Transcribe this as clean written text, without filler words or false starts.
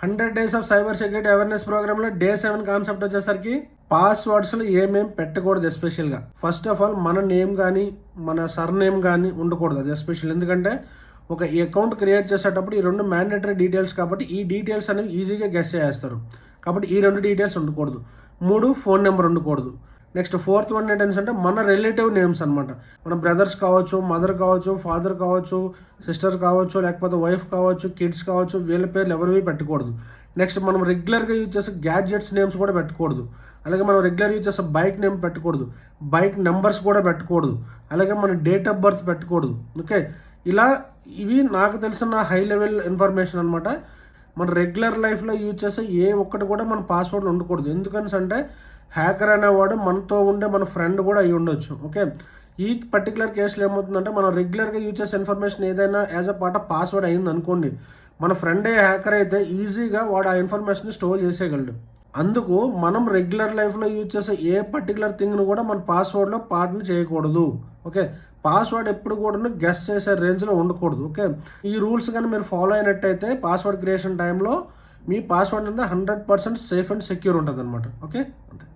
100 days of cyber security awareness ప్రోగ్రామ్లో day 7 concept వచ్చేసరికి పాస్వర్డ్స్లో ఏమేం పెట్టకూడదు. ఎస్పెషల్గా ఫస్ట్ ఆఫ్ ఆల్ మన నేమ్ కానీ మన సర్నేమ్ కానీ ఉండకూడదు. అది ఎస్పెషల్, ఎందుకంటే ఒక అకౌంట్ క్రియేట్ చేసేటప్పుడు ఈ 2 మ్యాండేటరీ డీటెయిల్స్ కాబట్టి ఈ డీటెయిల్స్ అనేవి ఈజీగా గెస్ చేస్తారు. కాబట్టి ఈ 2 డీటెయిల్స్ ఉండకూడదు. 3 ఫోన్ నెంబర్ ఉండకూడదు. నెక్స్ట్ 4th వన్ ఏంటంటే మన రిలేటివ్ నేమ్స్ అనమాట. మన బ్రదర్స్ కావచ్చు, మదర్ కావచ్చు, ఫాదర్ కావచ్చు, సిస్టర్ కావచ్చు, లేకపోతే వైఫ్ కావచ్చు, కిడ్స్ కావచ్చు, వీళ్ళ పేర్లు ఎవరివి పెట్టకూడదు. నెక్స్ట్ మనం రెగ్యులర్గా యూజ్ చేసే గ్యాడ్జెట్స్ నేమ్స్ కూడా పెట్టకూడదు. అలాగే మనం రెగ్యులర్ యూజ్ చేసే బైక్ నేమ్ పెట్టకూడదు. బైక్ నెంబర్స్ కూడా పెట్టకూడదు. అలాగే మన డేట్ ఆఫ్ బర్త్ పెట్టకూడదు. ఓకే, ఇలా ఇవి నాకు తెలిసిన హై లెవెల్ ఇన్ఫర్మేషన్ అనమాట. మన రెగ్యులర్ లైఫ్లో యూజ్ చేసే ఏ ఒక్కటి కూడా మన పాస్వర్డ్లో ఉండకూడదు. ఎందుకని అంటే హ్యాకర్ అనేవాడు మనతో ఉండే మన ఫ్రెండ్ కూడా అయి ఉండొచ్చు. ఓకే, ఈ పర్టికులర్ కేసులో ఏమవుతుందంటే మనం రెగ్యులర్గా యూజ్ చేసే ఇన్ఫర్మేషన్ ఏదైనా as a part of password అయింది అనుకోండి, మన ఫ్రెండే హ్యాకర్ అయితే ఈజీగా వాడు ఆ ఇన్ఫర్మేషన్ స్టోర్ చేసేయగలడు. అందుకు మనం రెగ్యులర్ లైఫ్లో యూజ్ చేసే ఏ పర్టికులర్ థింగ్ను కూడా మన పాస్వర్డ్లో పార్ట్ని చేయకూడదు. ఓకే, పాస్వర్డ్ ఎప్పుడు కూడా గెస్ చేసే రేంజ్లో ఉండకూడదు. ఓకే, ఈ రూల్స్ కానీ మీరు ఫాలో అయినట్టయితే పాస్వర్డ్ క్రియేషన్ టైంలో మీ పాస్వర్డ్ అనేది 100% సేఫ్ అండ్ సెక్యూర్ ఉంటుంది అనమాట. ఓకే, అంతే.